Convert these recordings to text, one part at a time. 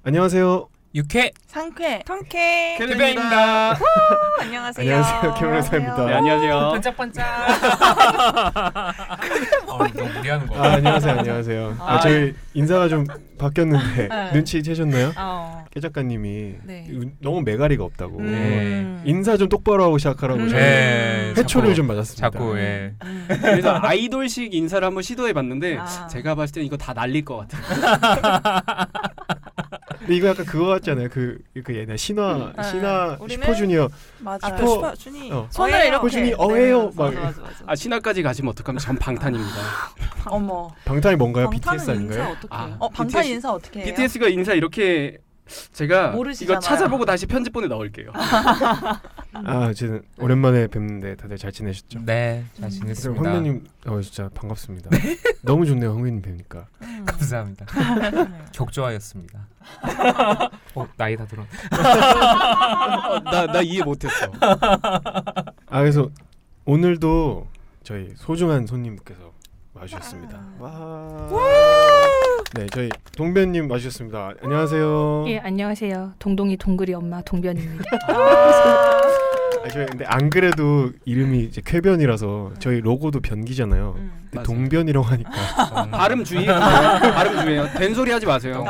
안녕하세요. 육회 상쾌 통쾌 개변입니다. 안녕하세요. 안녕하세요. 김은사입니다. 네, 안녕하세요. 반짝반짝. 너무 무리하는 거. 안녕하세요. 저희 인사가 좀 바뀌었는데 네. 눈치채셨나요? 어. 깨 작가님이 네. 너무 매가리가 없다고 네. 인사 좀 똑바로 하고 시작하라고 저희 회초를 좀 맞았습니다. 자꾸 예. 그래서 아이돌식 인사를 한번 시도해봤는데 아. 제가 봤을 때는 이거 다 날릴 것 같아요. 근데 이거 약간 그거 같잖아요. 그 옛날 신화 우리는 슈퍼주니어 맞아. 슈퍼준이 손을 이렇게 슈퍼주니 어해요 막 맞아. 아 신화까지 가시면 어떡하면 전 방탄입니다. 어머. 방탄이 뭔가요? 방탄은 BTS 아닌가요? 인사 어떻게 해요? 아, 방탄 BTS 인사 어떻게 해요? BTS가 인사 이렇게 제가 모르시잖아요. 이거 찾아보고 다시 편집본에 넣을게요. 저는 오랜만에 뵙는데 다들 잘 지내셨죠? 네, 잘 지냈습니다. 황배님 진짜 반갑습니다. 너무 좋네요. 황배님 뵈니까. 감사합니다. 격조하였습니다. 나이 다 들어. 나 이해 못했어. 그래서 오늘도 저희 소중한 손님께서 와주셨습니다. 네, 저희 동변님 와주셨습니다. 안녕하세요. 예, 안녕하세요. 동동이 동글이 엄마 동변입니다. 저희 근데 안 그래도 이름이 이제 쾌변이라서 저희 로고도 변기잖아요. 근데 맞아요. 동변이라고 하니까 발음 주의해요. 발음 주의해요. 된 소리 하지 마세요.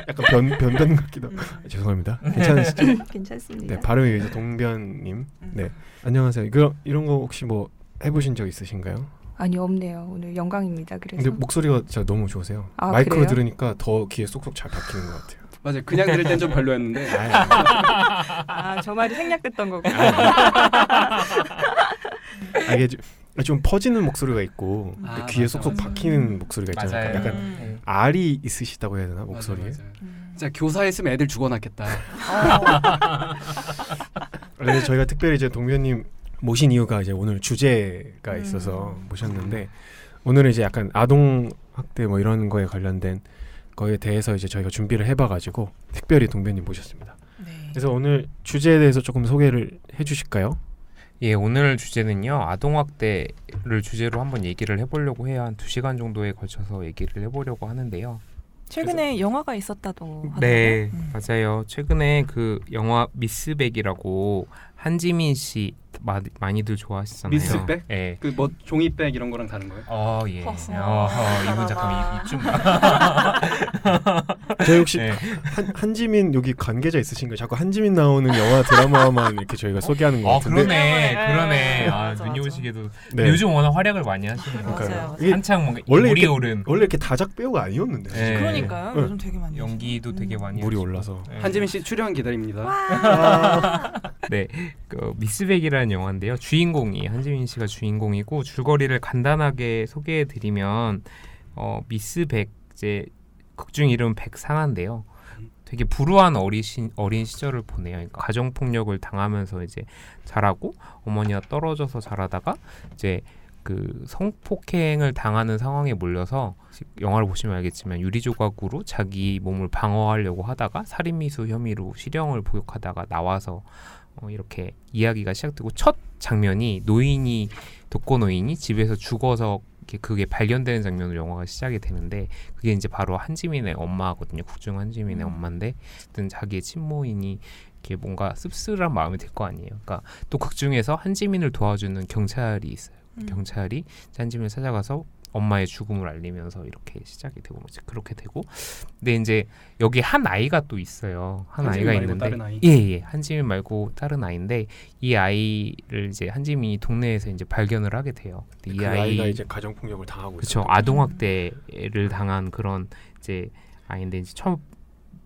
약간 변변 같기도. 죄송합니다. 괜찮으시죠? 괜찮습니다. 네, 발음이 이제 동변님. 네, 안녕하세요. 이런 거 혹시 뭐 해보신 적 있으신가요? 아니 없네요. 오늘 영광입니다. 그래서 근데 목소리가 진짜 너무 좋으세요. 아, 마이크로 그래요? 들으니까 더 귀에 쏙쏙 잘 박히는 것 같아요. 맞아요. 그냥 들을 땐 좀 별로였는데. 저 말이 생략됐던 거고. 이게 좀 퍼지는 목소리가 있고 귀에 맞아, 쏙쏙 맞아. 박히는 목소리가 있잖아요. 맞아요. 약간 알이 있으시다고 해야 되나 목소리에? 맞아. 진짜 교사했으면 애들 죽어놨겠다. 그래서 저희가 특별히 이제 동변님 모신 이유가 이제 오늘 주제가 있어서 모셨는데 오늘은 이제 약간 아동 학대 뭐 이런 거에 관련된 거에 대해서 이제 저희가 준비를 해봐가지고 특별히 동변님 모셨습니다. 네. 그래서 오늘 주제에 대해서 조금 소개를 해주실까요? 예, 오늘 주제는요. 아동학대를 주제로 한번 얘기를 해보려고 해요. 한 2시간 정도에 걸쳐서 얘기를 해보려고 하는데요. 최근에 영화가 있었다고 하더라고요. 네, 맞아요. 최근에 그 영화 미스백이라고 한지민 씨 많이들 좋아하시잖아요. 미스백? 예. 그 뭐 종이백 이런 거랑 다른 거예요? 예. 허허. 이분 잠깐만 이좀 저희 혹시 네. 한지민 여기 관계자 있으신가요? 자꾸 한지민 나오는 영화 드라마만 이렇게 저희가 소개하는 것 같은데. 그러네. 맞아, 눈이 맞아. 오시게도 네. 요즘 워낙 활약을 많이 하시는 거 그러니까요. 맞아요. 이게 한창 뭔가 원래 물이 이렇게- 오른 원래 이렇게 다작 배우가 아니었는데 네. 그러니까요. 네. 요즘 되게 많이 연기도 되게 많이 물이 하시고. 올라서. 네. 한지민 씨 출연 기다립니다. 네, 그 미스백이라는 영화인데요. 주인공이 한지민 씨가 주인공이고 줄거리를 간단하게 소개해드리면 미스백 이제 극중 이름 백상한데요. 되게 불우한 어린 시절을 보내요. 그러니까 가정 폭력을 당하면서 이제 자라고 어머니와 떨어져서 자라다가 이제 그 성폭행을 당하는 상황에 몰려서 영화를 보시면 알겠지만 유리조각으로 자기 몸을 방어하려고 하다가 살인미수 혐의로 실형을 복역하다가 나와서 이렇게 이야기가 시작되고 첫 장면이 독거노인이 집에서 죽어서 그게 발견되는 장면으로 영화가 시작이 되는데 그게 이제 바로 한지민의 엄마거든요. 국중 한지민의 엄마인데 어쨌든 자기의 친모인이 이렇게 뭔가 씁쓸한 마음이 들 거 아니에요. 그러니까 또 극중에서 한지민을 도와주는 경찰이 있어요. 경찰이 한지민을 찾아가서 엄마의 죽음을 알리면서 이렇게 시작이 되고 이제 그렇게 되고 근데 이제 여기 한 아이가 또 있어요. 한 한지민 아이가 말고 있는데 다른 아이? 예 한지민 말고 다른 아이인데 이 아이를 이제 한지민이 동네에서 이제 발견을 하게 돼요. 근데 그 아이가 이제 가정 폭력을 당하고 그렇죠. 아동학대를 당한 그런 이제 아이인데 이제 처음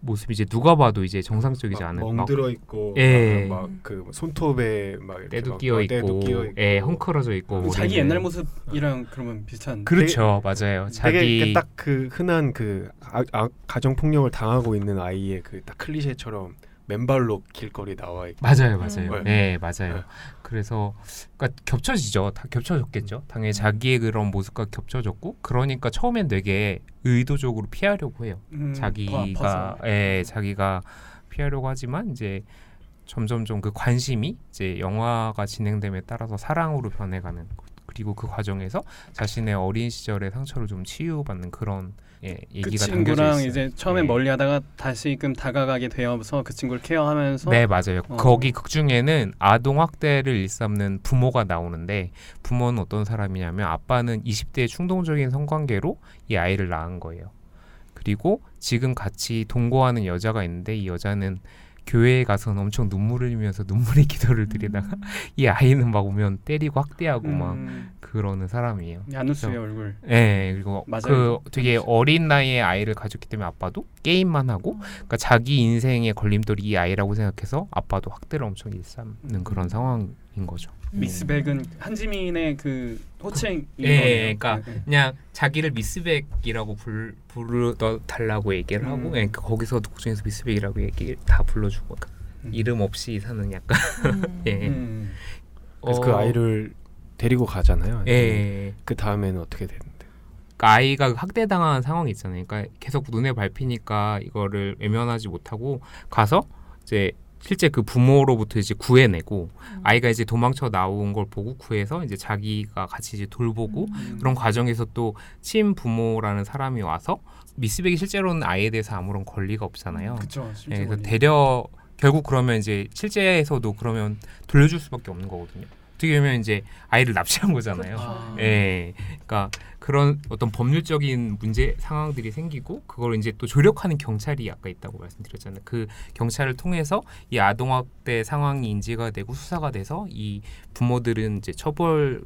모습이 이제 누가 봐도 이제 정상적이지 않은 멍들어 있고 예. 막 그 손톱에 막 이렇게 때도 막 끼어 있고, 예, 헝클어져 있고 자기 머리는. 옛날 모습이랑 그러면 비슷한. 그렇죠, 맞아요. 되게 자기 딱 그 흔한 그 가정 폭력을 당하고 있는 아이의 그 딱 클리셰처럼 맨발로 길거리 나와 있고 맞아요. 네. 맞아요. 네. 그래서 그러니까 겹쳐지죠. 다 겹쳐졌겠죠. 당연히 자기의 그런 모습과 겹쳐졌고, 그러니까 처음엔 되게 의도적으로 피하려고 해요. 자기가 자기가 피하려고 하지만 이제 점점좀 그 관심이 이제 영화가 진행됨에 따라서 사랑으로 변해가는. 그리고 그 과정에서 자신의 어린 시절의 상처를 좀 치유받는 그런 그 얘기가 담겨져 친구랑 있어요. 이제 처음에 네. 멀리하다가 다시금 다가가게 되어서 그 친구를 케어하면서 네, 맞아요. 거기 극 중에는 아동 학대를 일삼는 부모가 나오는데 부모는 어떤 사람이냐면 아빠는 20대의 충동적인 성관계로 이 아이를 낳은 거예요. 그리고 지금 같이 동거하는 여자가 있는데 이 여자는 교회에 가서는 엄청 눈물을 흘리면서 눈물의 기도를 드리다가 이 아이는 막 오면 때리고 학대하고 막 그러는 사람이에요. 야누스의 얼굴. 네, 그리고 맞아요. 그 되게 어린 나이에 아이를 가졌기 때문에 아빠도 게임만 하고, 그러니까 자기 인생의 걸림돌이 이 아이라고 생각해서 아빠도 학대를 엄청 일삼는 그런 상황인 거죠. 미스백은 한지민의 그 호칭인 예, 거네요. 그러니까 그냥 자기를 미스백이라고 불러달라고 얘기를 하고, 그러니까 거기서 독중에서 미스백이라고 얘기 다 불러주고, 이름 없이 사는 약간 예. 그래서 그 아이를 데리고 가잖아요. 예. 그 다음에는 어떻게 되는데? 그러니까 아이가 학대당한 상황이 있잖아요. 그러니까 계속 눈에 밟히니까 이거를 외면하지 못하고 가서 이제 실제 그 부모로부터 이제 구해내고 아이가 이제 도망쳐 나온 걸 보고 구해서 이제 자기가 같이 이제 돌보고 그런 과정에서 또 친부모라는 사람이 와서 미스백이 실제로는 아이에 대해서 아무런 권리가 없잖아요. 그렇죠. 네, 그래서 결국 그러면 이제 실제에서도 그러면 돌려줄 수밖에 없는 거거든요. 어떻게 보면 이제 아이를 납치한 거잖아요. 예, 그러니까 그런 어떤 법률적인 문제 상황들이 생기고 그걸 이제 또 조력하는 경찰이 아까 있다고 말씀드렸잖아요. 그 경찰을 통해서 이 아동학대 상황이 인지가 되고 수사가 돼서 이 부모들은 이제 처벌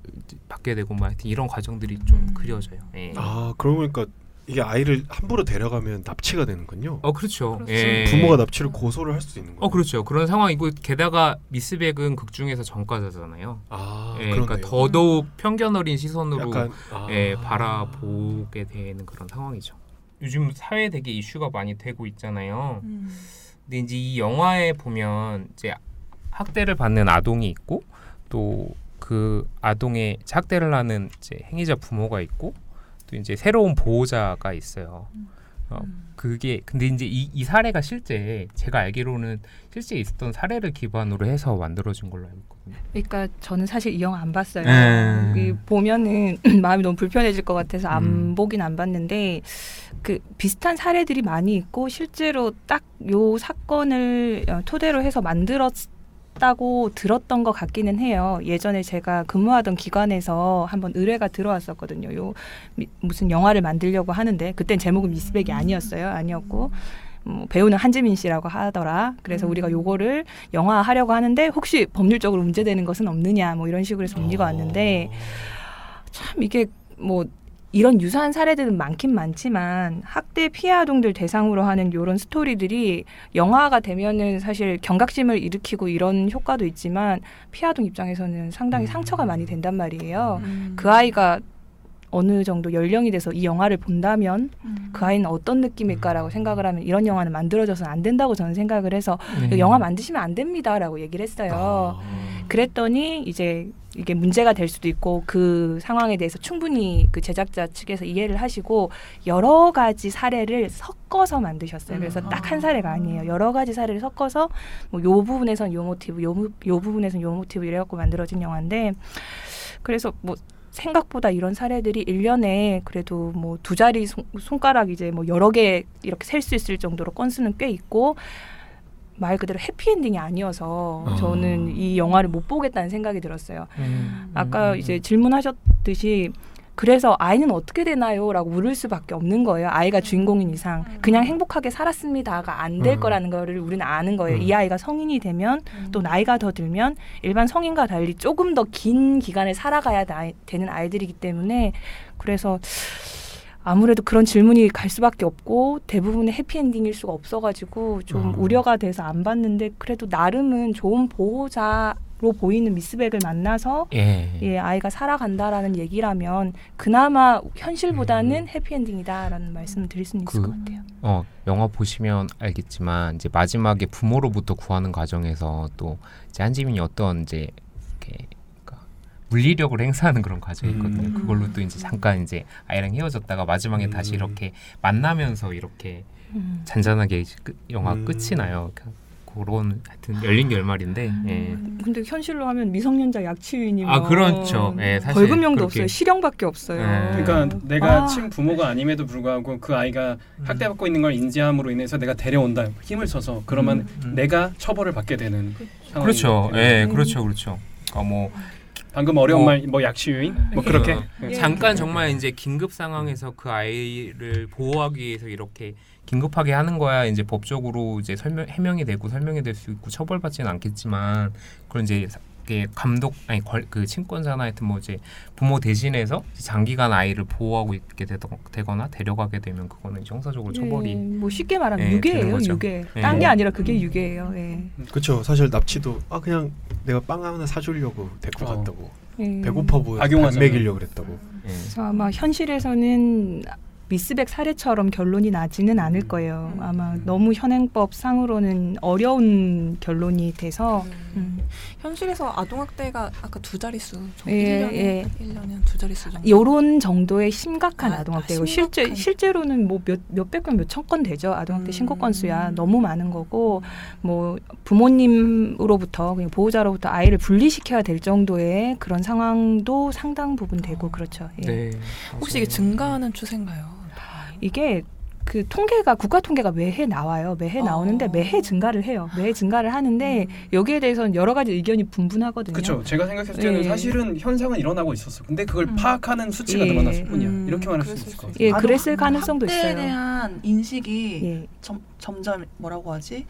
받게 되고 막 하여튼 이런 과정들이 좀 그려져요. 예. 아, 그러고 보니까 이게 아이를 함부로 데려가면 납치가 되는군요. 그렇죠. 그렇죠. 예. 부모가 납치를 고소를 할 수 있는 거예요. 그렇죠. 그런 상황이고 게다가 미스백은 극 중에서 전과자잖아요. 그러네요. 그러니까 더더욱 편견 어린 시선으로 약간, 바라보게 되는 그런 상황이죠. 요즘 사회에 되게 이슈가 많이 되고 있잖아요. 근데 이제 이 영화에 보면 이제 학대를 받는 아동이 있고 또 그 아동의 학대를 하는 이제 행위자 부모가 있고 또 이제 새로운 보호자가 있어요. 그게 근데 이제 이 사례가 실제 제가 알기로는 실제 있었던 사례를 기반으로 해서 만들어진 걸로 알고 있거든요. 그러니까 저는 사실 이 영화 안 봤어요. 보면은 마음이 너무 불편해질 것 같아서 안 보긴 안 봤는데 그 비슷한 사례들이 많이 있고 실제로 딱 요 사건을 토대로 해서 만들었다고 들었던 것 같기는 해요. 예전에 제가 근무하던 기관에서 한번 의뢰가 들어왔었거든요. 무슨 영화를 만들려고 하는데 그땐 제목은 미스백이 아니었고 배우는 한지민 씨라고 하더라. 그래서 우리가 요거를 영화하려고 하는데 혹시 법률적으로 문제되는 것은 없느냐 뭐 이런 식으로 해서 문의가 왔는데 참 이게 뭐 이런 유사한 사례들은 많긴 많지만 학대 피해 아동들 대상으로 하는 이런 스토리들이 영화가 되면은 사실 경각심을 일으키고 이런 효과도 있지만 피해 아동 입장에서는 상당히 상처가 많이 된단 말이에요. 그 아이가 어느 정도 연령이 돼서 이 영화를 본다면 그 아이는 어떤 느낌일까라고 생각을 하면 이런 영화는 만들어져서는 안 된다고 저는 생각을 해서 영화 만드시면 안 됩니다라고 얘기를 했어요. 그랬더니 이제 이게 문제가 될 수도 있고 그 상황에 대해서 충분히 그 제작자 측에서 이해를 하시고 여러 가지 사례를 섞어서 만드셨어요. 그래서 딱 한 사례가 아니에요. 여러 가지 사례를 섞어서 뭐 요 부분에선 요 모티브, 요 부분에선 요 모티브 이래갖고 만들어진 영화인데 그래서 뭐 생각보다 이런 사례들이 1년에 그래도 뭐 두 자리 손가락 이제 뭐 여러 개 이렇게 셀 수 있을 정도로 건수는 꽤 있고 말 그대로 해피엔딩이 아니어서 저는 이 영화를 못 보겠다는 생각이 들었어요. 아까 이제 질문하셨듯이 그래서 아이는 어떻게 되나요? 라고 물을 수밖에 없는 거예요. 아이가 주인공인 이상 그냥 행복하게 살았습니다가 안 될 거라는 거를 우리는 아는 거예요. 이 아이가 성인이 되면 또 나이가 더 들면 일반 성인과 달리 조금 더 긴 기간을 살아가야 되는 아이들이기 때문에 그래서 아무래도 그런 질문이 갈 수밖에 없고 대부분의 해피엔딩일 수가 없어가지고 좀 우려가 돼서 안 봤는데 그래도 나름은 좋은 보호자로 보이는 미스백을 만나서 아이가 살아간다라는 얘기라면 그나마 현실보다는 해피엔딩이다라는 말씀을 드릴 수는 있을 것 같아요. 영화 보시면 알겠지만 이제 마지막에 부모로부터 구하는 과정에서 또 이제 한지민이 어떤 이제 이렇게 물리력을 행사하는 그런 과정이 있거든요. 그걸로 또 이제 잠깐 이제 아이랑 헤어졌다가 마지막에 다시 이렇게 만나면서 이렇게 잔잔하게 영화 끝이 나요. 그런 하여튼 열린 결말인데. 예. 근데 현실로 하면 미성년자 약취인이면 아 그렇죠. 예, 사실 벌금형도 그렇게- 없어요. 실형밖에 없어요. 네. 그러니까 내가 아. 친부모가 아님에도 불구하고 그 아이가 학대받고 있는 걸 인지함으로 인해서 내가 데려온다 힘을 써서 그러면 내가 처벌을 받게 되는 상황이 그렇죠. 예, 그렇죠, 그렇죠. 그러니까 뭐 방금 어려운 뭐- 말 뭐 약취유인 뭐 그렇게 그 예. 잠깐 정말 이제 긴급 상황에서 그 아이를 보호하기 위해서 이렇게 긴급하게 하는 거야 이제 법적으로 이제 해명이 되고 설명이 될 수 있고 처벌받지는 않겠지만 그런 이제 이게 감독 아니 그 친권자나 하여튼 뭐 이제 부모 대신해서 장기간 아이를 보호하고 있게 되거나 데려가게 되면 그거는 이제 형사적으로 처벌이 뭐 쉽게 말하면 되는 유괴예요. 거죠. 유괴. 예. 딴 게 아니라 그게 유괴예요. 예. 그렇죠. 사실 납치도 그냥 내가 빵 하나 사주려고 데리고 갔다고 예. 배고파 보여 밥 악용하잖아요. 먹이려고 그랬다고. 예. 그래서 아마 현실에서는 미스백 사례처럼 결론이 나지는 않을 거예요. 아마 너무 현행법 상으로는 어려운 결론이 돼서 현실에서 아동학대가 아까 두 자릿수 정도 예, 1년에 한 두 자릿수 정도. 요런 정도의 심각한 아, 아동학대고 심각한. 실제로는 뭐 몇백 건 몇천 건 되죠. 아동학대 신고 건수야 너무 많은 거고 뭐 부모님으로부터 그냥 보호자로부터 아이를 분리시켜야 될 정도의 그런 상황도 상당 부분 되고 그렇죠. 예. 네. 혹시 이게 증가하는 추세인가요? 이게 그 통계가 국가 통계가 매해 나와요. 매해 나오는데 매해 증가를 해요. 매해 증가를 하는데 여기에 대해서는 여러 가지 의견이 분분하거든요. 그렇죠. 제가 생각했을 때는 예. 사실은 현상은 일어나고 있었어. 근데 그걸 파악하는 수치가 예. 늘어났을 뿐이야. 이렇게 말할 수 그랬을 있을 것 같아요. 예, 그랬을 가능성도 학대에 있어요. 대한 인식이 예. 점점 뭐라고 하지?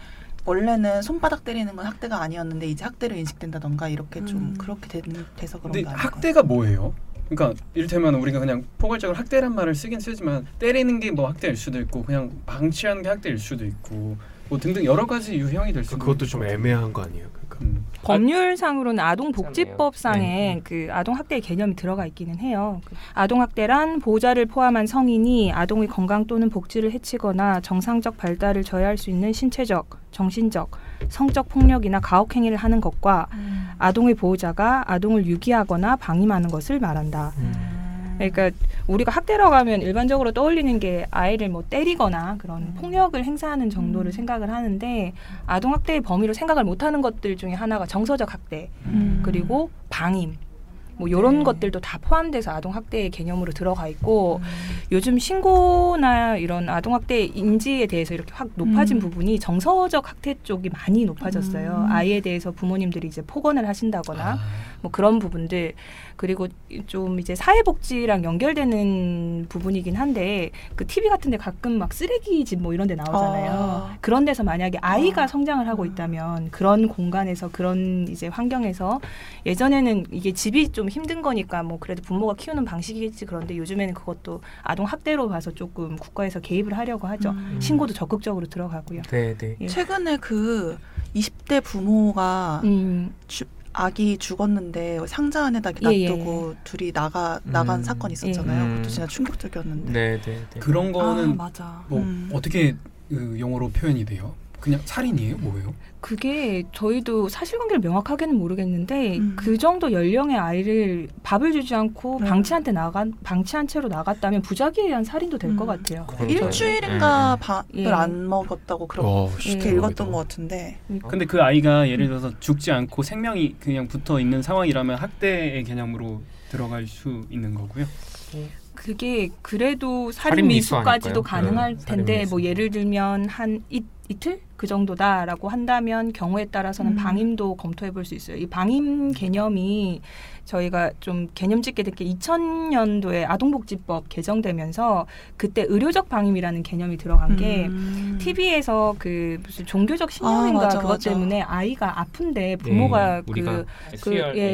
원래는 손바닥 때리는 건 학대가 아니었는데 이제 학대로 인식된다던가 이렇게 좀 그렇게 돼서 그런 근데 거 아닐까요? 학대가 뭐예요? 그러니까 이를테면 우리가 그냥 포괄적으로 학대란 말을 쓰긴 쓰지만 때리는 게 뭐 학대일 수도 있고 그냥 방치하는 게 학대일 수도 있고 뭐 등등 여러 가지 유형이 될 수도 그것도 있을 좀 것 같아요. 애매한 거 아니에요? 그러니까. 법률상으로는 아동복지법상에 네. 그 아동학대의 개념이 들어가 있기는 해요. 그 아동학대란 보호자를 포함한 성인이 아동의 건강 또는 복지를 해치거나 정상적 발달을 저해할 수 있는 신체적, 정신적, 성적 폭력이나 가혹행위를 하는 것과 아동의 보호자가 아동을 유기하거나 방임하는 것을 말한다. 그러니까 우리가 학대라고 하면 일반적으로 떠올리는 게 아이를 뭐 때리거나 그런 폭력을 행사하는 정도를 생각을 하는데 아동학대의 범위로 생각을 못하는 것들 중에 하나가 정서적 학대 그리고 방임 뭐 이런 것들도 다 포함돼서 아동학대의 개념으로 들어가 있고 요즘 신고나 이런 아동학대 인지에 대해서 이렇게 확 높아진 부분이 정서적 학대 쪽이 많이 높아졌어요. 아이에 대해서 부모님들이 이제 폭언을 하신다거나 뭐 그런 부분들 그리고 좀 이제 사회복지랑 연결되는 부분이긴 한데 그 TV 같은데 가끔 막 쓰레기집 뭐 이런 데 나오잖아요. 그런 데서 만약에 아이가 성장을 하고 있다면 그런 공간에서 그런 이제 환경에서 예전에는 이게 집이 좀 힘든 거니까 뭐 그래도 부모가 키우는 방식이겠지 그런데 요즘에는 그것도 아동 학대로 봐서 조금 국가에서 개입을 하려고 하죠. 신고도 적극적으로 들어가고요. 네, 네. 예. 최근에 그 20대 부모가 아기 죽었는데 상자 안에다 놔두고 둘이 나간 사건 있었잖아요. 예. 그것도 진짜 충격적이었는데. 네, 네, 네. 그런 거는 맞아. 뭐 어떻게 그 용어로 표현이 돼요? 그냥 살인이에요? 뭐예요? 그게 저희도 사실관계를 명확하게는 모르겠는데 그 정도 연령의 아이를 밥을 주지 않고 방치한 채로 나갔다면 부작위에 의한 살인도 될 것 같아요. 일주일인가 밥을 예. 안 먹었다고 그렇게 진짜 읽었던 대박이다. 것 같은데. 근데 그 아이가 예를 들어서 죽지 않고 생명이 그냥 붙어 있는 상황이라면 학대의 개념으로 들어갈 수 있는 거고요. 그게 그래도 살인 살인 미수 미수까지도 아닐까요? 가능할 네, 텐데 살인 미수. 뭐 예를 들면 한 이틀 그 정도다라고 한다면 경우에 따라서는 방임도 검토해 볼 수 있어요. 이 방임 개념이 저희가 좀 개념 짓게 된 게 2000년도에 아동복지법 개정되면서 그때 의료적 방임이라는 개념이 들어간 게 TV에서 그 무슨 종교적 신념인가 맞아, 그것 맞아. 때문에 아이가 아픈데 부모가 우리가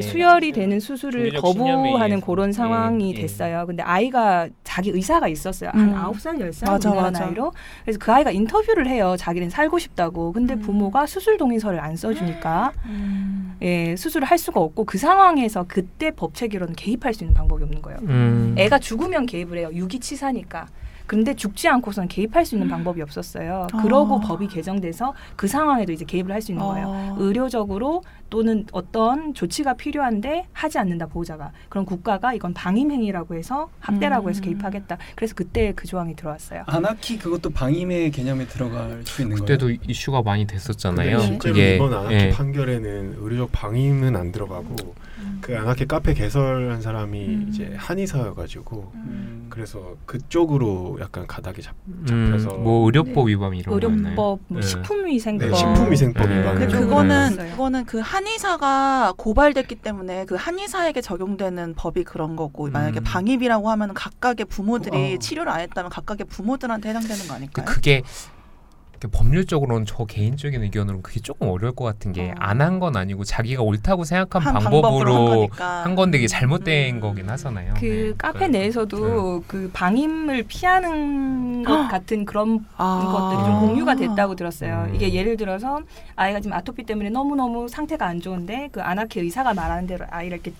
수혈이 되는 수술을 종교적 거부하는 신념에 그런 상황이 예. 됐어요. 근데 아이가 자기 의사가 있었어요. 한 9살, 10살 맞아, 우리나라 맞아. 나이로. 그래서 그 아이가 인터뷰를 해요. 자기는 살고 싶다고. 근데 부모가 수술 동의서를 안 써주니까 예, 수술을 할 수가 없고 그 상황에서 그때 법 체계로는 개입할 수 있는 방법이 없는 거예요. 애가 죽으면 개입을 해요. 유기치사니까. 근데 죽지 않고서는 개입할 수 있는 방법이 없었어요. 그러고 법이 개정돼서 그 상황에도 이제 개입을 할 수 있는 거예요. 의료적으로 또는 어떤 조치가 필요한데 하지 않는다 보호자가. 그럼 국가가 이건 방임행위라고 해서 학대라고 해서 개입하겠다. 그래서 그때 그 조항이 들어왔어요. 아나키 그것도 방임의 개념에 들어갈 수 있는 거예요? 그때도 이슈가 많이 됐었잖아요. 실제로 그게 이번 아나키 예. 판결에는 의료적 방임은 안 들어가고 그 아나키 카페 개설한 사람이 이제 한의사여가지고 그래서 그쪽으로 약간 가닥이 잡혀서 뭐 의료법 위반 이런 거였나요? 의료법, 뭐 네. 식품위생법, 네, 식품위생법 네. 위반. 근데 그거는 그거는 그 한의사가 고발됐기 때문에 그 한의사에게 적용되는 법이 그런 거고 만약에 방임이라고 하면 각각의 부모들이 치료를 안 했다면 각각의 부모들한테 해당되는 거 아닐까요? 그게 법률적으로는 저 개인적인 의견으로는 그게 조금 어려울 것 같은 게 안 한 건 아니고 자기가 옳다고 생각한 한 방법으로 한 한 건데 이게 잘못된 거긴 하잖아요. 그 네. 카페 내에서도 그 방임을 피하는 것 같은 그런 것들이 좀 공유가 됐다고 들었어요. 이게 예를 들어서 아이가 지금 아토피 때문에 너무너무 상태가 안 좋은데 그 아나키 의사가 말하는 대로 아이를 이렇게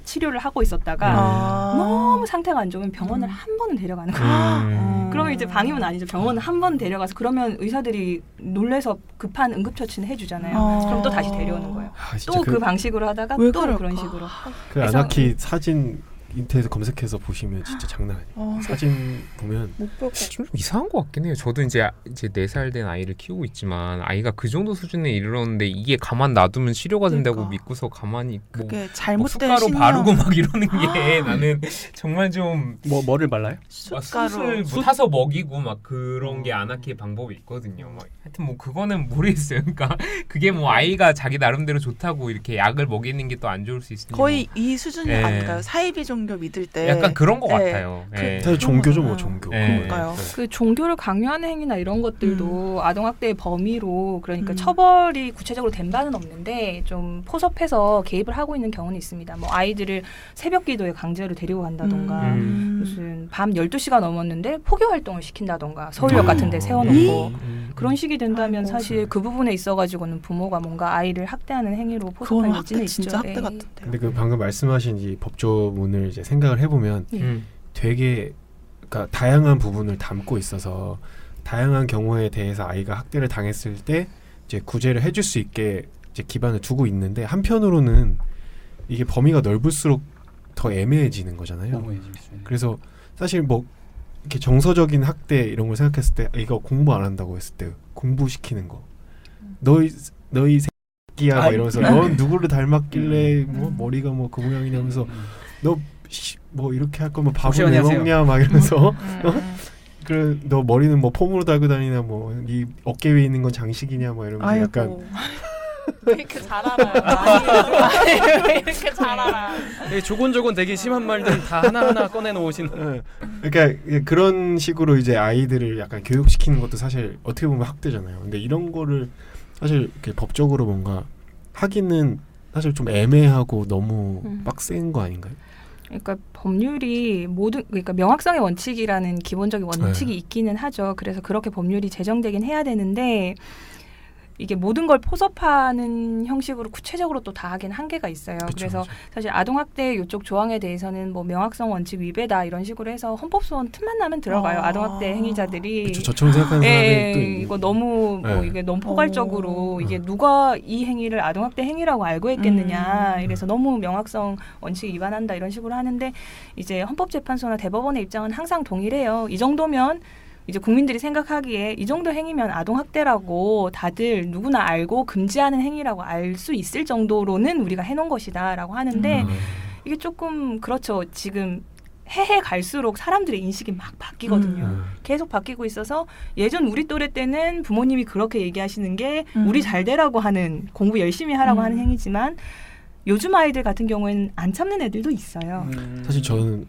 치료를 하고 있었다가 너무 상태가 안 좋으면 병원을 한 번은 데려가는 거예요. 그러면 이제 방임은 아니죠. 병원을 한 번 데려가서 그러면 의사들이 놀래서 급한 응급처치는 해주잖아요. 그럼 또 다시 데려오는 거예요. 또 그 방식으로 하다가 또 그럴까? 그런 식으로. 그 아나키 사진 인터넷에 검색해서 보시면 진짜 장난 아니에요. 사진 보면 못 볼 것. 좀 이상한 것 같긴 해요. 저도 이제 4살 된 아이를 키우고 있지만 아이가 그 정도 수준에 이르렀는데 이게 가만 놔두면 치료가 된다고 그러니까. 믿고서 가만히 뭐, 그게 뭐 잘못된 숟가루 신념. 바르고 막 이러는 게 나는 정말 좀 뭐를 발라요? 숯을 뭐 타서 먹이고 막 그런 게 아나키의 방법이 있거든요. 막 하여튼 뭐 그거는 모르겠어요. 그러니까 그게 뭐 아이가 자기 나름대로 좋다고 이렇게 약을 먹이는 게 또 안 좋을 수 있으니 거의 이 수준이 예. 아닐까요? 사이비 종교 믿을 때 약간 그런 것 예. 같아요. 예. 사실 종교죠, 뭐 종교. 예. 그러니까요. 그 종교를 강요하는 행위나 이런 것들도 아동학대의 범위로 그러니까 처벌이 구체적으로 된 바는 없는데 좀 포섭해서 개입을 하고 있는 경우는 있습니다. 뭐 아이들을 새벽 기도에 강제로 데리고 간다던가 무슨 밤 12시가 넘었는데 포교 활동을 시킨다던가 서울역 같은 데 세워놓고 그런 식이 된다면 아이고. 사실 그 부분에 있어가지고는 부모가 뭔가 아이를 학대하는 행위로 그건 포섭할 학대 여지는 진짜 있죠. 학대 예. 같은데요. 근데 그 방금 말씀하신 이 법조문을 이제 생각을 해보면 되게 그러니까 다양한 부분을 담고 있어서 다양한 경우에 대해서 아이가 학대를 당했을 때 이제 구제를 해줄 수 있게 이제 기반을 두고 있는데 한편으로는 이게 범위가 넓을수록 더 애매해지는 거잖아요. 그래서 사실 뭐 이렇게 정서적인 학대 이런 걸 생각했을 때 이거 공부 안 한다고 했을 때 공부시키는 거 너희 새끼야 막 이러면서 넌 누구를 닮았길래 뭐 머리가 뭐 그 모양이냐면서 너 뭐 이렇게 할 거면 밥을 왜 먹냐 막 이러면서 그래 너 머리는 뭐 폼으로 달고 다니나 뭐 네 어깨 위에 있는 건 장식이냐 뭐 이러면서 아이고. 약간 왜 이렇게 잘 알아요? 왜 이렇게 잘 알아? 조곤조곤 되게 심한 말들 다 하나하나 꺼내놓으시는. 그러니까 그런 식으로 이제 아이들을 약간 교육시키는 것도 사실 어떻게 보면 학대잖아요. 근데 이런 거를 사실 이렇게 법적으로 뭔가 하기는 사실 좀 애매하고 너무 빡센 거 아닌가요? 그러니까 법률이 그러니까 명확성의 원칙이라는 기본적인 원칙이 있기는 하죠. 그래서 그렇게 법률이 제정되긴 해야 되는데 이게 모든 걸 포섭하는 형식으로 구체적으로 또 다 하긴 한계가 있어요. 그래서 사실 아동학대 이쪽 조항에 대해서는 뭐 명확성 원칙 위배다 이런 식으로 해서 헌법소원 틈만 나면 들어가요. 아동학대 행위자들이. 그렇죠. 저처럼 생각하는 사람이 또 있는. 이거 너무 뭐 이게 너무 포괄적으로 이게 누가 이 행위를 아동학대 행위라고 알고 했겠느냐. 이래서 너무 명확성 원칙 위반한다 이런 식으로 하는데 이제 헌법재판소나 대법원의 입장은 항상 동일해요. 이 정도면 이제 국민들이 생각하기에 이 정도 행위면 아동학대라고 다들 누구나 알고 금지하는 행위라고 알 수 있을 정도로는 우리가 해놓은 것이다라고 하는데 이게 조금 그렇죠. 지금 해해 갈수록 사람들의 인식이 막 바뀌거든요. 계속 바뀌고 있어서 예전 우리 또래 때는 부모님이 그렇게 얘기하시는 게 우리 잘 되라고 하는 공부 열심히 하라고 하는 행위지만 요즘 아이들 같은 경우에는 안 참는 애들도 있어요. 사실 저는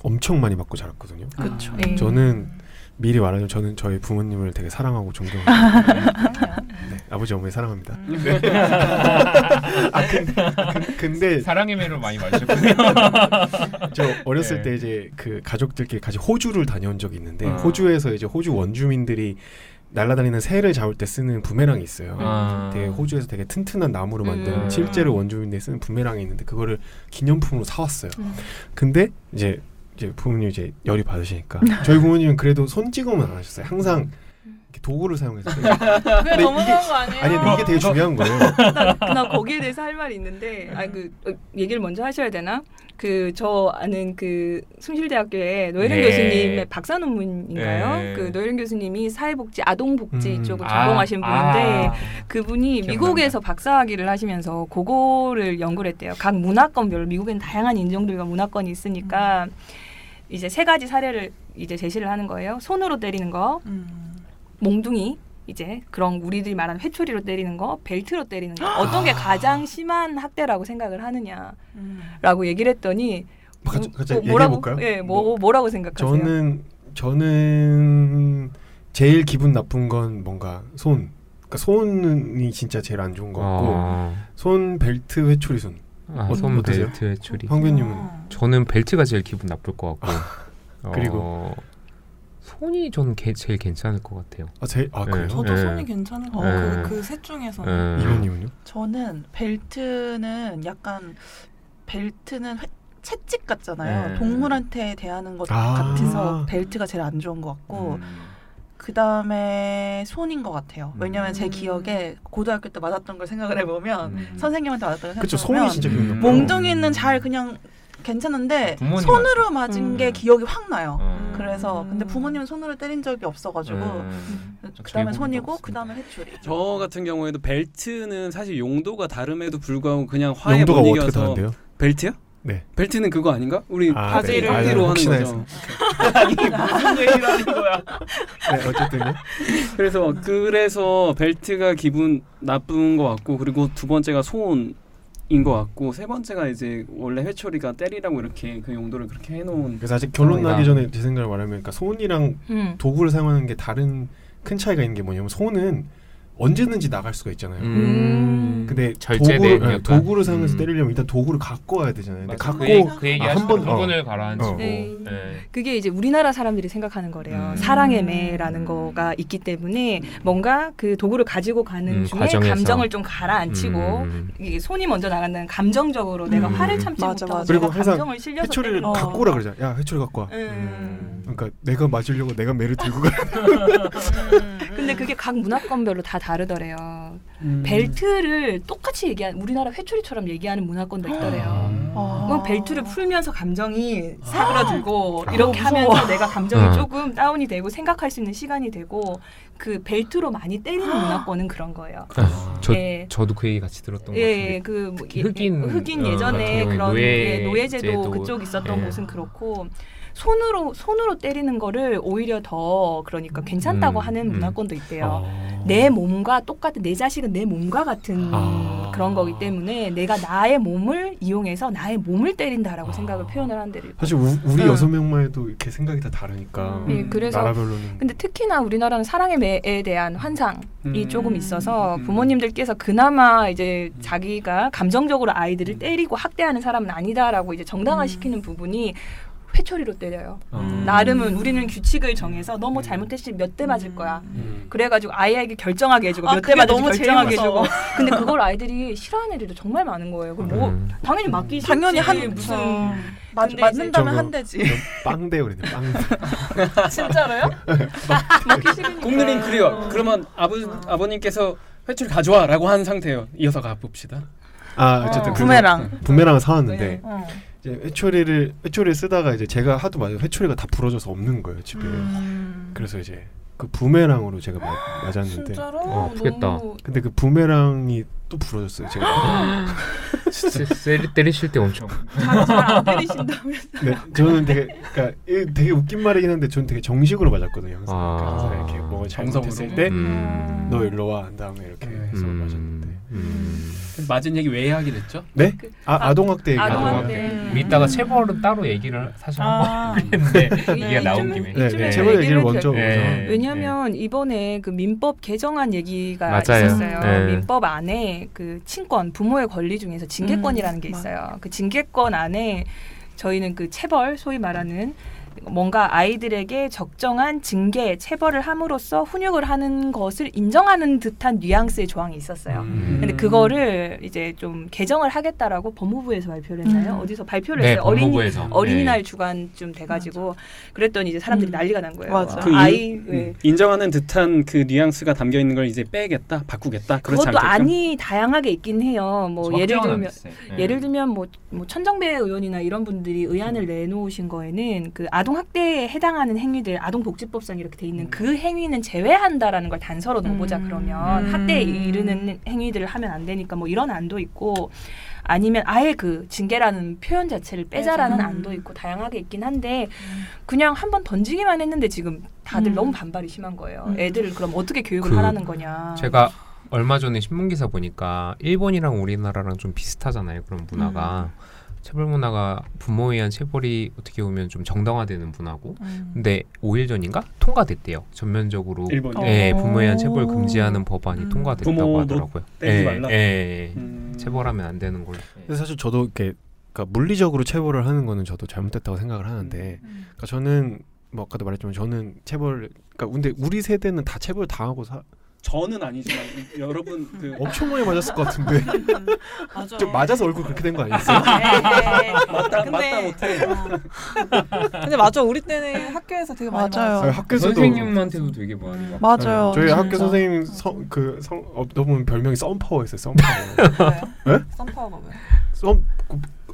엄청 많이 맞고 자랐거든요. 그렇죠. 저는 미리 말하자면 저는 저희 부모님을 되게 사랑하고 존경합니다. 네, 아버지 어머니 사랑합니다. 네. 근데 사랑의 매를 많이 마셨군요. 저 어렸을 때 이제 그 가족들끼리 같이 호주를 다녀온 적이 있는데 호주에서 이제 호주 원주민들이 날아다니는 새를 잡을 때 쓰는 부메랑이 있어요. 되게 호주에서 되게 튼튼한 나무로 만든 실제로 원주민들이 쓰는 부메랑이 있는데 그거를 기념품으로 사왔어요. 근데 이제 이제 부모님 이제 열이 받으시니까 저희 부모님은 그래도 손찌검은 안 하셨어요. 항상 이렇게 도구를 사용했어요. 그게 너무한 거 아니에요? 아니 근데 이게 되게 중요한 거예요. 나 거기에 대해서 할 말이 있는데, 얘기를 먼저 하셔야 되나? 저 아는 숭실대학교에 노혜련 네. 교수님의 박사 논문인가요? 네. 노혜련 교수님이 사회복지, 아동복지 쪽을 아, 전공하신 분인데, 그분이 기억난다. 미국에서 박사학위를 하시면서 그거를 연구를 했대요. 각 문화권별로 미국에는 다양한 인종들과 문화권이 있으니까 이제 3가지 사례를 이제 제시를 하는 거예요. 손으로 때리는 거, 몽둥이, 이제 그런 우리들이 말하는 회초리로 때리는 거, 벨트로 때리는 거, 어떤 게 가장 심한 학대라고 생각을 하느냐라고 얘기를 했더니 갑자기 뭐라고? 얘기해볼까요? 예, 뭐라고 생각하세요? 저는 제일 기분 나쁜 건 뭔가 그러니까 손이 진짜 제일 안 좋은 것 같고 손 벨트 회초리 손. 손 어떠세요? 벨트 회초리. 황변님은 저는 벨트가 제일 기분 나쁠 것 같고 그리고? 손이 저는 제일 괜찮을 것 같아요. 그래요? 저도 네. 손이 괜찮은 것 네. 같아요. 그 셋 중에서. 이변님은요? 저는 벨트는 약간 채찍 같잖아요. 네. 동물한테 대하는 것 아. 같아서 벨트가 제일 안 좋은 것 같고 그 다음에 손인 것 같아요. 왜냐하면 제 기억에 고등학교 때 맞았던 걸 생각을 해보면 선생님한테 맞았던 걸 그쵸, 생각해보면 손이 진짜 기분 나빠요. 몽둥이는 잘 그냥 괜찮은데 부모님한테. 손으로 맞은 게 기억이 확 나요. 음. 그래서 근데 부모님은 손으로 때린 적이 없어가지고 그다음에 손이고 그다음에 회초리. 저 같은 경우에도 벨트는 사실 용도가 다름에도 불구하고 그냥 화에 용도가 못 어떻게 이겨서 다른데요? 벨트요? 네. 벨트는 그거 아닌가? 우리 바지를 네. 띠로 하는 혹시나 거죠. 아니 무슨 얘기를 하는 거야? 네, 어쨌든요. 그래서 벨트가 기분 나쁜 것 같고 그리고 두 번째가 손인 것 같고 세 번째가 이제 원래 회초리가 때리라고 이렇게 그 용도를 그렇게 해놓은. 그래서 아직 결론 나기 전에 제 생각을 말하면, 그러니까 손이랑 도구를 사용하는 게 다른 큰 차이가 있는 게 뭐냐면 손은 언제든지 나갈 수가 있잖아요. 근데 도구를 사용해서 때리려면 일단 도구를 갖고 와야 되잖아요. 근데 갖고 그 얘기하시는 부분을 가라앉히고 네. 그게 이제 우리나라 사람들이 생각하는 거래요. 사랑의 매라는 거가 있기 때문에 뭔가 그 도구를 가지고 가는 중에 과정에서. 감정을 좀 가라앉히고 이게 손이 먼저 나간다는 감정적으로 내가 화를 참지 못하고 그리고 내가 항상 감정을 실려서 회초리를 때리는 갖고 오라 그러잖아. 야, 회초리 갖고 와. 그러니까 내가 맞으려고 내가 매를 들고 가. 근데 그게 각 문화권별로 다 다르더래요. 벨트를 똑같이 얘기하는, 우리나라 회초리처럼 얘기하는 문화권도 있더래요. 그럼 벨트를 풀면서 감정이 사그라들고 이렇게 하면서 내가 감정이 조금 다운이 되고 생각할 수 있는 시간이 되고, 그 벨트로 많이 때리는 문화권은 그런 거예요. 저도 그 얘기 같이 들었던 것 같아요. 예, 그 흑인 예전에 같은 그런 경우에 노예제도 그쪽 있었던 곳은 그렇고, 손으로 때리는 거를 오히려 더 그러니까 괜찮다고 하는 문화권도 있대요. 내 몸과 똑같은, 내 자식은 내 몸과 같은 그런 거기 때문에 내가 나의 몸을 이용해서 나의 몸을 때린다라고 생각을 표현을 한 데를. 사실 우리 6명만 해도 이렇게 생각이 다 다르니까. 그래서 나라별로는. 근데 특히나 우리나라는 사랑의 매에 대한 환상이 조금 있어서 부모님들께서 그나마 이제 자기가 감정적으로 아이들을 때리고 학대하는 사람은 아니다라고 이제 정당화시키는 부분이 회초리로 때려요. 나름은 우리는 규칙을 정해서 너 뭐 잘못했으면 몇 대 맞을 거야. 그래가지고 아이에게 결정하게 해주고 몇 대 맞을지 결정하게 해주고. 근데 그걸 아이들이 싫어하는 애들도 정말 많은 거예요. 그럼 뭐 당연히 맞기 싫지. 당연히 무슨 맞는다면 한 대지. 빵대 그러네. 빵대. 진짜로요? 맞기 싫으니까. 공들인 그래요. 그러면 아버님께서 회초리 가져와라고 한 상태예요. 이어서 가봅시다. 어쨌든 부메랑을 사왔는데 이제 회초리를 쓰다가 이제 제가 하도 맞아서 회초리가 다 부러져서 없는 거예요, 집에. 그래서 이제 그 부메랑으로 제가 맞았는데. 진짜로? 아프겠다. 근데 그 부메랑이 또 부러졌어요, 제가. 때리실 때 엄청. 잘안 때리신다면서. 네, 저는 되게 웃긴 말이긴 한데 저는 되게 정식으로 맞았거든요. 항상 이렇게 뭐 잘못했을 때 너 일로 와 한 다음에 이렇게 해서 맞았는데. 맞은 얘기 왜 하게 됐죠? 네? 아동학대 얘기. 아동학대. 우리 이따가 체벌은 따로 얘기를 사실 한번 했는데 얘기가 나온 김에. 네, 체벌 얘기를 먼저. 왜냐하면 이번에 그 민법 개정안 얘기가 맞아요. 있었어요. 네. 민법 안에 그 친권, 부모의 권리 중에서 징계권이라는 게 있어요. 그 징계권 안에 저희는 그 체벌, 소위 말하는 뭔가 아이들에게 적정한 징계, 체벌을 함으로써 훈육을 하는 것을 인정하는 듯한 뉘앙스의 조항이 있었어요. 근데 그거를 이제 좀 개정을 하겠다라고 법무부에서 발표를 했나요? 어디서 발표를 했어요? 법무부에서. 어린이날 주간쯤 돼가지고 그랬더니 이제 사람들이 난리가 난 거예요. 맞아. 그 아이 인정하는 듯한 그 뉘앙스가 담겨 있는 걸 이제 빼겠다, 바꾸겠다. 그렇지 그것도 않겠죠? 안이 다양하게 있긴 해요. 뭐 확정은 예를 들면 뭐 천정배 의원이나 이런 분들이 의안을 내놓으신 거에는 그 아동 학대에 해당하는 행위들 아동복지법상 이렇게 돼 있는 그 행위는 제외한다라는 걸 단서로 넣어보자. 그러면 학대에 이르는 행위들을 하면 안 되니까 뭐 이런 안도 있고 아니면 아예 그 징계라는 표현 자체를 빼자라는 안도 있고 다양하게 있긴 한데 그냥 한번 던지기만 했는데 지금 다들 너무 반발이 심한 거예요. 애들을 그럼 어떻게 교육을 하라는 거냐. 제가 얼마 전에 신문 기사 보니까 일본이랑 우리나라랑 좀 비슷하잖아요. 그런 문화가 체벌 문화가 부모에 의한 체벌이 어떻게 보면 좀 정당화되는 문화고, 근데 5일 전인가 통과됐대요. 전면적으로 일본이? 네, 부모에 의한 체벌 금지하는 법안이 통과됐다고 부모도 하더라고요. 때리지 말라? 체벌하면 안 되는 걸로. 근데 사실 저도 이렇게 그러니까 물리적으로 체벌을 하는 거는 저도 잘못됐다고 생각을 하는데, 그러니까 저는 뭐 아까도 말했지만 저는 체벌, 그러니까 근데 우리 세대는 다 체벌 당하고 저는 아니지만 여러분 그 엄청 많이 맞았을 것 같은데 맞아. 좀 맞아서 얼굴 그렇게 된 거 아니었어요? 맞다 근데- 못해. 근데 맞아 우리 때는 학교에서 되게 많이 맞아요. 맞았어요. 학교에서도 선생님한테도 되게 많이 막. 맞아요. 저희 진짜. 학교 선생님 너무 별명이 썬파워였어요. 썬파워. 네? 썬파워가 뭐야?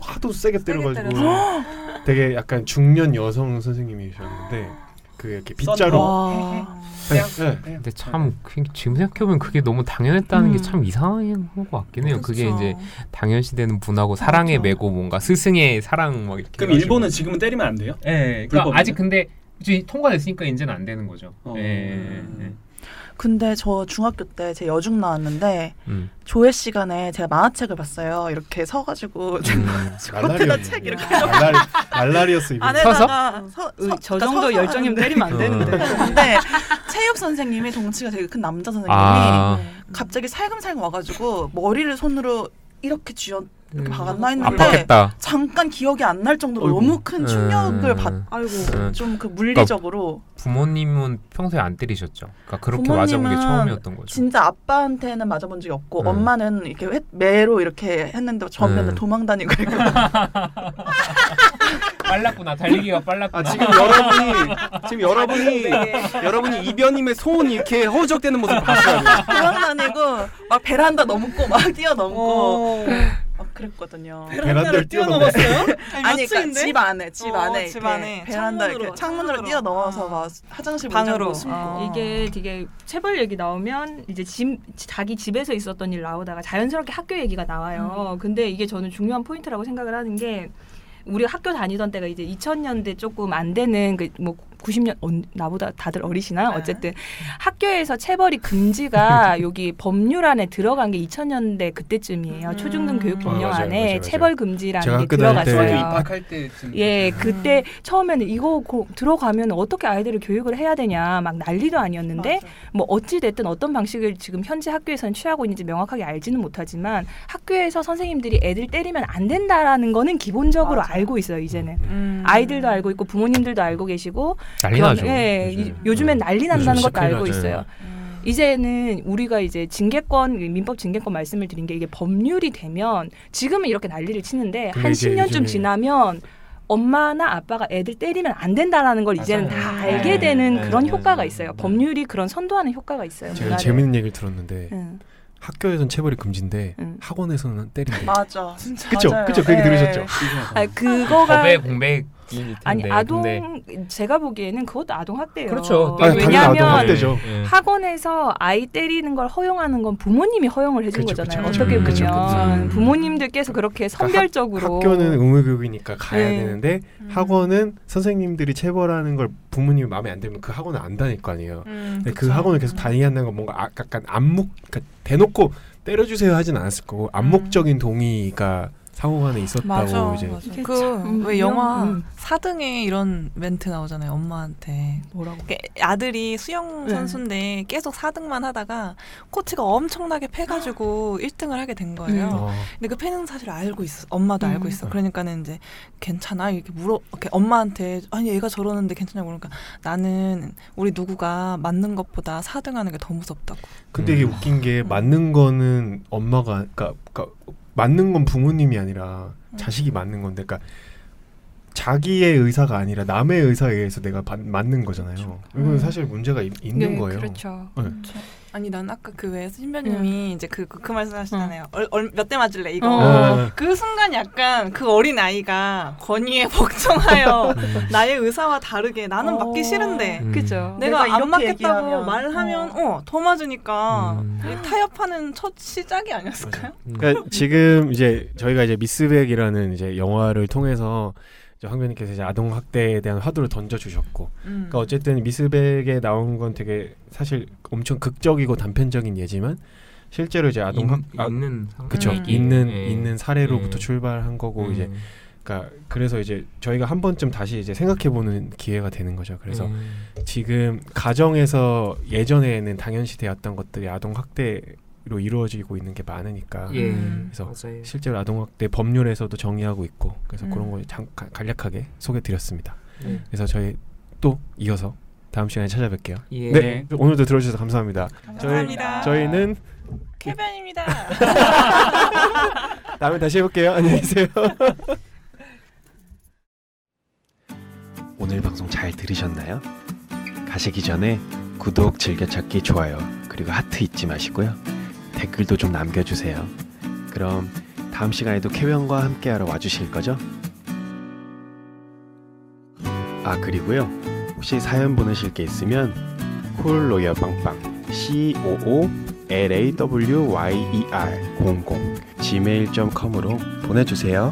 하도 세게 때려가지고 때려서. 되게 약간 중년 여성 선생님이셨는데 그 이렇게 빗자루. 와. 네. 근데 참 지금 생각해보면 그게 너무 당연했다는 게 참 이상한 것 같긴 해요. 그게 그쵸. 이제 당연시되는 문화고 사랑에 맞아. 매고 뭔가 스승의 사랑 막 이렇게. 그럼 해가지고. 일본은 지금은 때리면 안 돼요? 예, 그러니까 불법인데? 아직 근데 이제 통과됐으니까 이제는 안 되는 거죠. 어. 예. 근데 저 중학교 때 제 여중 나왔는데 조회 시간에 제가 만화책을 봤어요. 이렇게 서가지고 겉에다 책 이렇게 날라리였어 이거. 안에다가 저 정도 열정이면 때리면 안 되는데. 근데 체육 선생님이 덩치가 되게 큰 남자 선생님이 아, 갑자기 살금살금 와가지고 머리를 손으로 이렇게 이렇게 박았나 했는데 압박했다. 잠깐 기억이 안 날 정도로 어이구. 너무 큰 충격을 받. 아이고. 좀 그 물리적으로 부모님은 평소에 안 때리셨죠. 그러니까 그렇게 맞아본 게 부모님은 처음이었던 거죠. 진짜 아빠한테는 맞아본 적이 없고 엄마는 이렇게 매로 이렇게 했는데 전 맨날 도망 다니고 이렇게. 빨랐구나. 달리기가 빨랐구나. 지금 여러분이 이변님의 소원 이렇게 허우적대는 모습 봤어요. 도망 다니고 막 베란다 넘고 막 뛰어넘고 막 그랬거든요. 베란다를 뛰어넘었어요? 아니 그러니까 집 안에 집 안에 베란다 창문으로, 창문으로 뛰어넘어서 막 화장실 방으로. 문으로 숨고. 이게 되게 체벌 얘기 나오면 이제 자기 집에서 있었던 일 나오다가 자연스럽게 학교 얘기가 나와요. 근데 이게 저는 중요한 포인트라고 생각을 하는 게 우리 학교 다니던 때가 이제 2000년대 조금 안 되는 그 뭐 90년 나보다 다들 어리시나 어쨌든 학교에서 체벌이 금지가 여기 법률 안에 들어간 게 2000년대 그때쯤이에요. 초중등 교육 법령 맞아요, 안에 맞아요. 체벌 금지라는 제가 게 학교 다닐 때 들어갔어요. 입학할 때쯤. 예, 그때 처음에는 이거 들어가면 어떻게 아이들을 교육을 해야 되냐 막 난리도 아니었는데 맞아. 뭐 어찌 됐든 어떤 방식을 지금 현재 학교에서는 취하고 있는지 명확하게 알지는 못하지만 학교에서 선생님들이 애들 때리면 안 된다라는 거는 기본적으로 맞아. 알고 있어요. 이제는 아이들도 알고 있고 부모님들도 알고 계시고 난리 나죠. 요즘엔 난리 난다는 요즘 것도 알고 시큰일 나죠. 있어요. 이제는 우리가 이제 징계권 민법 징계권 말씀을 드린 게 이게 법률이 되면 지금은 이렇게 난리를 치는데 근데 한 이게 10년쯤 요즘에- 지나면 엄마나 아빠가 애들 때리면 안 된다라는 걸 이제는 다 맞아요. 알게 네, 되는 네, 그런 네, 효과가 네, 있어요. 네. 법률이 그런 선도하는 효과가 있어요. 제가 문화를. 재밌는 얘기를 들었는데 응. 학교에서는 체벌이 금지인데 응. 학원에서는 때린대. 맞아. 그쵸? 맞아요. 그쵸? 그 얘기 네. 들으셨죠? 아, 그거가 법의 공백이 아니 텐데, 아동 근데 제가 보기에는 그것도 아동 학대예요. 그렇죠. 당연히 왜냐하면 아동 학대죠. 예. 학원에서 아이 때리는 걸 허용하는 건 부모님이 허용을 해준 그쵸, 거잖아요. 그쵸, 어떻게 그쵸. 보면 그쵸. 부모님들께서 그렇게 선별적으로 학교는 의무교육이니까 가야 네. 되는데 학원은 선생님들이 체벌하는 걸 부모님이 마음에 안 들면 그 학원을 안 다닐 거 아니에요. 근데 그 학원을 계속 다니게 한다는 건 뭔가 약간 그러니까 대놓고 때려주세요 하진 않았을 거고 암묵적인 동의가 상호간에 있었다고 맞아, 이제 맞아. 이게 그 참, 왜 영화 음. 4등에 이런 멘트 나오잖아요. 엄마한테. 뭐라고? 아들이 수영 네. 선수인데 계속 4등만 하다가 코치가 엄청나게 패가지고 1등을 하게 된 거예요. 어, 근데 그 패는 사실 알고 있어. 엄마도 알고 있어. 음. 그러니까는 이제 괜찮아 이렇게 이렇게 엄마한테 아니 얘가 저러는데 괜찮냐고 그러니까 나는 우리 누구가 맞는 것보다 4등하는 게 더 무섭다고. 근데 이게 웃긴 게 맞는 거는 엄마가 그러니까 맞는 건 부모님이 아니라 자식이 맞는 건데 그러니까 자기의 의사가 아니라 남의 의사에 의해서 내가 맞는 거잖아요. 이건 사실 문제가 있는 네, 거예요. 그렇죠. 네. 아니 난 아까 그 왜 신변님이 이제 그 말씀하시잖아요. 몇 대 맞을래 이거. 어. 그 순간 약간 그 어린 아이가 권위에 복종하여 나의 의사와 다르게 나는 맞기 싫은데 음. 그죠. 내가 내가 안 맞겠다고 얘기하면, 말하면 더 맞으니까 음. 이 타협하는 첫 시작이 아니었을까요? 그러니까 지금 이제 저희가 이제 미스백이라는 이제 영화를 통해서 이제 황변님께서 이제 아동 학대에 대한 화두를 던져주셨고, 그러니까 어쨌든 미스백에 나온 건 되게 사실 엄청 극적이고 단편적인 예지만 실제로 이제 아동 있는 그쵸 음. 있는 사례로부터 예. 출발한 거고 이제 그러니까 그래서 이제 저희가 한 번쯤 다시 이제 생각해보는 기회가 되는 거죠. 그래서 지금 가정에서 예전에는 당연시되었던 것들이 아동 학대로 이루어지고 있는 게 많으니까 예. 그래서 맞아요. 실제로 아동학대 법률에서도 정의하고 있고 그래서 음. 그런 거 간략하게 소개드렸습니다. 예. 그래서 저희 또 이어서 다음 시간에 찾아뵐게요. 예. 네, 오늘도 들어주셔서 감사합니다. 감사합니다. 저희는 쾌변입니다. 다음에 다시 해볼게요. 안녕히 계세요. 오늘 방송 잘 들으셨나요? 가시기 전에 구독, 즐겨찾기, 좋아요 그리고 하트 잊지 마시고요. 댓글도 좀 남겨주세요. 그럼 다음 시간에도 캐변과 함께하러 와주실 거죠? 아 그리고요 혹시 사연 보내실 게 있으면 콜로여빵빵 COOLAWYER00 gmail.com으로 보내주세요.